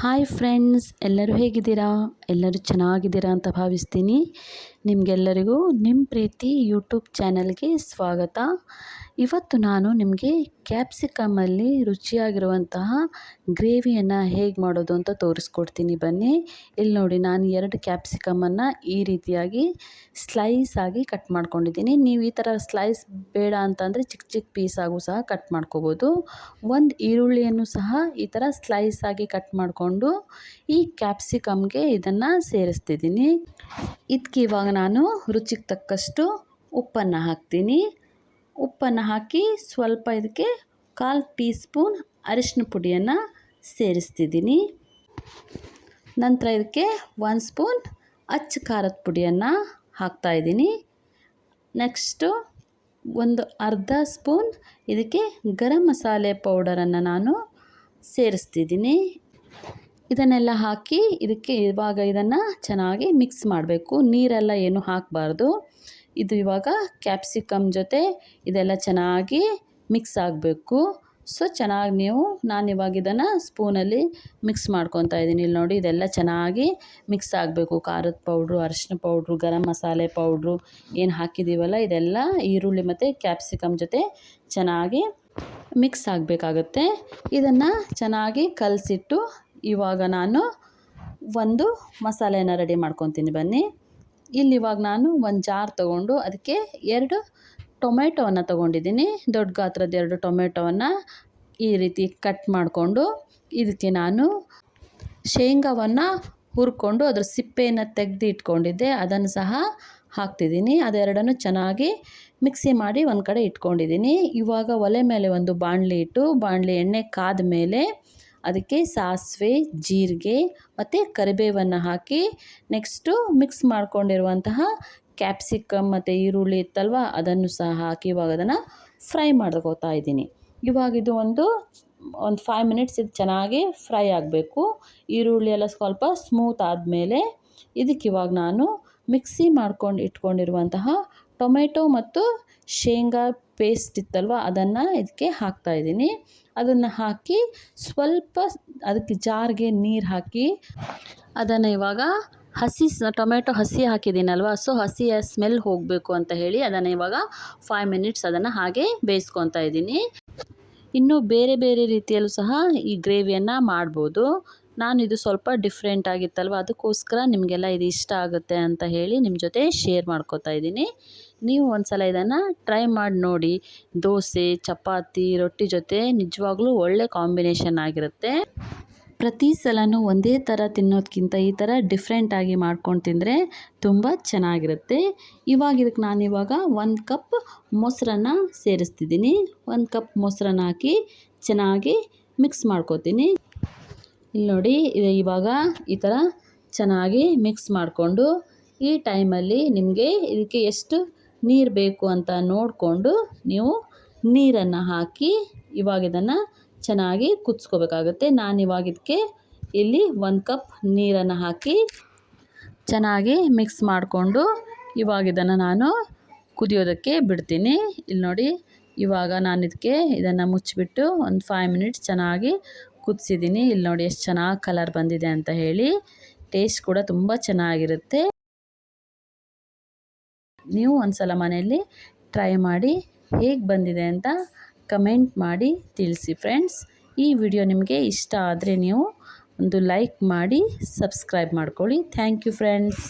Hi friends, ಎಲ್ಲರೂ ಹೇಗಿದ್ದೀರಾ? ಎಲ್ಲರೂ ಚೆನ್ನಾಗಿದ್ದೀರಾ ಅಂತ ಭಾವಿಸ್ತೀನಿ. ನಿಮಗೆಲ್ಲರಿಗೂ ನಿಮ್ಮ ಪ್ರೀತಿ ಯೂಟ್ಯೂಬ್ ಚಾನಲ್ಗೆ ಸ್ವಾಗತ. ಇವತ್ತು ನಾನು ನಿಮಗೆ ಕ್ಯಾಪ್ಸಿಕಮಲ್ಲಿ ರುಚಿಯಾಗಿರುವಂತಹ ಗ್ರೇವಿಯನ್ನು ಹೇಗೆ ಮಾಡೋದು ಅಂತ ತೋರಿಸ್ಕೊಡ್ತೀನಿ ಬನ್ನಿ. ಇಲ್ಲಿ ನೋಡಿ, ನಾನು 2 ಕ್ಯಾಪ್ಸಿಕಮನ್ನು ಈ ರೀತಿಯಾಗಿ ಸ್ಲೈಸ್ ಆಗಿ ಕಟ್ ಮಾಡ್ಕೊಂಡಿದ್ದೀನಿ. ನೀವು ಈ ಥರ ಸ್ಲೈಸ್ ಬೇಡ ಅಂತಂದರೆ ಚಿಕ್ಕ ಚಿಕ್ಕ ಪೀಸಾಗೂ ಸಹ ಕಟ್ ಮಾಡ್ಕೋಬೋದು. ಒಂದು ಈರುಳ್ಳಿಯನ್ನು ಸಹ ಈ ಥರ ಸ್ಲೈಸ್ ಆಗಿ ಕಟ್ ಮಾಡಿಕೊಂಡು ಈ ಕ್ಯಾಪ್ಸಿಕಮ್ಗೆ ಇದನ್ನು ಸೇರಿಸ್ತಿದ್ದೀನಿ. ಇದಕ್ಕೆ ಇವಾಗ ನಾನು ರುಚಿಗೆ ತಕ್ಕಷ್ಟು ಉಪ್ಪನ್ನು ಹಾಕ್ತೀನಿ. ಉಪ್ಪನ್ನು ಹಾಕಿ ಸ್ವಲ್ಪ ಇದಕ್ಕೆ 1/4 ಟೀ ಸ್ಪೂನ್ ಅರಿಶಿನ ಪುಡಿಯನ್ನು ಸೇರಿಸ್ತಿದ್ದೀನಿ. ನಂತರ ಇದಕ್ಕೆ 1 ಸ್ಪೂನ್ ಅಚ್ಚ ಖಾರದ ಪುಡಿಯನ್ನು ಹಾಕ್ತಾಯಿದ್ದೀನಿ. ನೆಕ್ಸ್ಟು ಒಂದು ಅರ್ಧ ಸ್ಪೂನ್ ಇದಕ್ಕೆ ಗರಂ ಮಸಾಲೆ ಪೌಡರನ್ನು ನಾನು ಸೇರಿಸ್ತಿದ್ದೀನಿ. ಇದನ್ನೆಲ್ಲ ಹಾಕಿ ಇದಕ್ಕೆ ಇವಾಗ ಇದನ್ನು ಚೆನ್ನಾಗಿ ಮಿಕ್ಸ್ ಮಾಡಬೇಕು. ನೀರೆಲ್ಲ ಏನು ಹಾಕಬಾರ್ದು. ಇದು ಇವಾಗ ಕ್ಯಾಪ್ಸಿಕಮ್ ಜೊತೆ ಇದೆಲ್ಲ ಚೆನ್ನಾಗಿ ಮಿಕ್ಸ್ ಆಗಬೇಕು. ಸೊ ಚೆನ್ನಾಗಿ ನಾನಿವಾಗ ಇದನ್ನು ಸ್ಪೂನಲ್ಲಿ ಮಿಕ್ಸ್ ಮಾಡ್ಕೊತಾ ಇದ್ದೀನಿ. ಇಲ್ಲಿ ನೋಡಿ, ಇದೆಲ್ಲ ಚೆನ್ನಾಗಿ ಮಿಕ್ಸ್ ಆಗಬೇಕು. ಖಾರದ ಪೌಡ್ರು, ಅರಿಶಿನ ಪೌಡ್ರು, ಗರಂ ಮಸಾಲೆ ಪೌಡ್ರು ಏನು ಹಾಕಿದ್ದೀವಲ್ಲ, ಇದೆಲ್ಲ ಈರುಳ್ಳಿ ಮತ್ತು ಕ್ಯಾಪ್ಸಿಕಮ್ ಜೊತೆ ಚೆನ್ನಾಗಿ ಮಿಕ್ಸ್ ಆಗಬೇಕಾಗತ್ತೆ. ಇದನ್ನು ಚೆನ್ನಾಗಿ ಕಲಸಿಟ್ಟು ಇವಾಗ ನಾನು ಒಂದು ಮಸಾಲೆನ ರೆಡಿ ಮಾಡ್ಕೊತೀನಿ ಬನ್ನಿ. ಇಲ್ಲಿ ಇವಾಗ ನಾನು ಒಂದು ಜಾರ್ ತೊಗೊಂಡು ಅದಕ್ಕೆ 2 ಟೊಮೆಟೊವನ್ನು ತೊಗೊಂಡಿದ್ದೀನಿ. ದೊಡ್ಡ ಗಾತ್ರದ 2 ಟೊಮೆಟೊವನ್ನು ಈ ರೀತಿ ಕಟ್ ಮಾಡಿಕೊಂಡು ಇದಕ್ಕೆ ನಾನು ಶೇಂಗಾವನ್ನು ಹುರ್ಕೊಂಡು ಅದ್ರ ಸಿಪ್ಪೆಯನ್ನು ತೆಗೆದು ಇಟ್ಕೊಂಡಿದ್ದೆ, ಅದನ್ನು ಸಹ ಹಾಕ್ತಿದ್ದೀನಿ. ಅದೆರಡನ್ನು ಚೆನ್ನಾಗಿ ಮಿಕ್ಸಿ ಮಾಡಿ ಒಂದು ಕಡೆ ಇಟ್ಕೊಂಡಿದ್ದೀನಿ. ಇವಾಗ ಒಲೆ ಮೇಲೆ ಒಂದು ಬಾಣಲಿ ಇಟ್ಟು ಬಾಣಲಿ ಎಣ್ಣೆ ಕಾದ ಮೇಲೆ ಅದಕ್ಕೆ ಸಾಸಿವೆ, ಜೀರಿಗೆ ಮತ್ತು ಕರಿಬೇವನ್ನು ಹಾಕಿ ನೆಕ್ಸ್ಟು ಮಿಕ್ಸ್ ಮಾಡ್ಕೊಂಡಿರುವಂತಹ ಕ್ಯಾಪ್ಸಿಕಮ್ ಮತ್ತು ಈರುಳ್ಳಿ ಇತ್ತಲ್ವ, ಅದನ್ನು ಸಹ ಹಾಕಿ ಇವಾಗ ಅದನ್ನು ಫ್ರೈ ಮಾಡ್ಕೋತಾ ಇದ್ದೀನಿ. ಇವಾಗ ಇದು ಒಂದು 5 ಮಿನಿಟ್ಸ್ ಇದು ಚೆನ್ನಾಗಿ ಫ್ರೈ ಆಗಬೇಕು. ಈರುಳ್ಳಿ ಎಲ್ಲ ಸ್ವಲ್ಪ ಸ್ಮೂತ್ ಆದಮೇಲೆ ಇದಕ್ಕೆ ಇವಾಗ ನಾನು ಮಿಕ್ಸಿ ಮಾಡ್ಕೊಂಡು ಇಟ್ಕೊಂಡಿರುವಂತಹ ಟೊಮೆಟೊ ಮತ್ತು ಶೇಂಗಾ ಪೇಸ್ಟ್ ಇತ್ತಲ್ವ, ಅದನ್ನು ಇದಕ್ಕೆ ಹಾಕ್ತಾಯಿದ್ದೀನಿ. ಅದನ್ನು ಹಾಕಿ ಸ್ವಲ್ಪ ಅದಕ್ಕೆ ಜಾರ್ಗೆ ನೀರು ಹಾಕಿ ಅದನ್ನು ಇವಾಗ ಟೊಮೆಟೊ ಹಸಿ ಹಾಕಿದ್ದೀನಲ್ವ, ಸೊ ಹಸಿಯ ಸ್ಮೆಲ್ ಹೋಗಬೇಕು ಅಂತ ಹೇಳಿ ಅದನ್ನು ಇವಾಗ 5 ಮಿನಿಟ್ಸ್ ಅದನ್ನು ಹಾಗೆ ಬೇಯಿಸ್ಕೊತಾ ಇದ್ದೀನಿ. ಇನ್ನೂ ಬೇರೆ ಬೇರೆ ರೀತಿಯಲ್ಲೂ ಸಹ ಈ ಗ್ರೇವಿಯನ್ನು ಮಾಡ್ಬೋದು. ನಾನು ಇದು ಸ್ವಲ್ಪ ಡಿಫ್ರೆಂಟ್ ಆಗಿತ್ತಲ್ವ, ಅದಕ್ಕೋಸ್ಕರ ನಿಮಗೆಲ್ಲ ಇದು ಇಷ್ಟ ಆಗುತ್ತೆ ಅಂತ ಹೇಳಿ ನಿಮ್ಮ ಜೊತೆ ಶೇರ್ ಮಾಡ್ಕೋತಾ ಇದ್ದೀನಿ. ನೀವು ಒಂದು ಸಲ ಇದನ್ನು ಟ್ರೈ ಮಾಡಿ ನೋಡಿ. ದೋಸೆ, ಚಪಾತಿ, ರೊಟ್ಟಿ ಜೊತೆ ನಿಜವಾಗ್ಲೂ ಒಳ್ಳೆ ಕಾಂಬಿನೇಷನ್ ಆಗಿರುತ್ತೆ. ಪ್ರತಿ ಸಲನೂ ಒಂದೇ ಥರ ತಿನ್ನೋದಕ್ಕಿಂತ ಈ ಥರ ಡಿಫ್ರೆಂಟಾಗಿ ಮಾಡ್ಕೊಂಡು ತಿಂದರೆ ತುಂಬ ಚೆನ್ನಾಗಿರುತ್ತೆ. ಇವಾಗ ಇದಕ್ಕೆ ನಾನಿವಾಗ 1 ಕಪ್ ಮೊಸರನ್ನು ಸೇರಿಸ್ತಿದ್ದೀನಿ. 1 ಕಪ್ ಮೊಸರನ್ನು ಹಾಕಿ ಚೆನ್ನಾಗಿ ಮಿಕ್ಸ್ ಮಾಡ್ಕೋತೀನಿ. ಇಲ್ಲಿ ನೋಡಿ, ಇದು ಇವಾಗ ಈ ಥರ ಚೆನ್ನಾಗಿ ಮಿಕ್ಸ್ ಮಾಡಿಕೊಂಡು ಈ ಟೈಮಲ್ಲಿ ನಿಮಗೆ ಇದಕ್ಕೆ ಎಷ್ಟು ನೀರು ಬೇಕು ಅಂತ ನೋಡಿಕೊಂಡು ನೀವು ನೀರನ್ನು ಹಾಕಿ ಇವಾಗ ಇದನ್ನು ಚೆನ್ನಾಗಿ ಕುದಿಸ್ಕೋಬೇಕಾಗುತ್ತೆ. ನಾನಿವಾಗ ಇದಕ್ಕೆ ಇಲ್ಲಿ 1 ಕಪ್ ನೀರನ್ನು ಹಾಕಿ ಚೆನ್ನಾಗಿ ಮಿಕ್ಸ್ ಮಾಡಿಕೊಂಡು ಇವಾಗ ಇದನ್ನು ನಾನು ಕುದಿಯೋದಕ್ಕೆ ಬಿಡ್ತೀನಿ. ಇಲ್ಲಿ ನೋಡಿ, ಇವಾಗ ನಾನು ಇದನ್ನು ಮುಚ್ಚಿಬಿಟ್ಟು ಒಂದು 5 ಮಿನಿಟ್ಸ್ ಚೆನ್ನಾಗಿ ಕುದಿಸಿದ್ದೀನಿ. ಇಲ್ಲಿ ನೋಡಿ ಎಷ್ಟು ಚೆನ್ನಾಗಿ ಕಲರ್ ಬಂದಿದೆ ಅಂತ ಹೇಳಿ. ಟೇಸ್ಟ್ ಕೂಡ ತುಂಬ ಚೆನ್ನಾಗಿರುತ್ತೆ. ನೀವು ಒಂದು ಸಲ ಮನೆಯಲ್ಲಿ ಟ್ರೈ ಮಾಡಿ ಹೇಗೆ ಬಂದಿದೆ ಅಂತ ಕಮೆಂಟ್ ಮಾಡಿ ತಿಳಿಸಿ ಫ್ರೆಂಡ್ಸ್. ಈ ವಿಡಿಯೋ ನಿಮಗೆ ಇಷ್ಟ ಆದರೆ ನೀವು ಒಂದು ಲೈಕ್ ಮಾಡಿ ಸಬ್ಸ್ಕ್ರೈಬ್ ಮಾಡ್ಕೊಳ್ಳಿ. Thank you friends.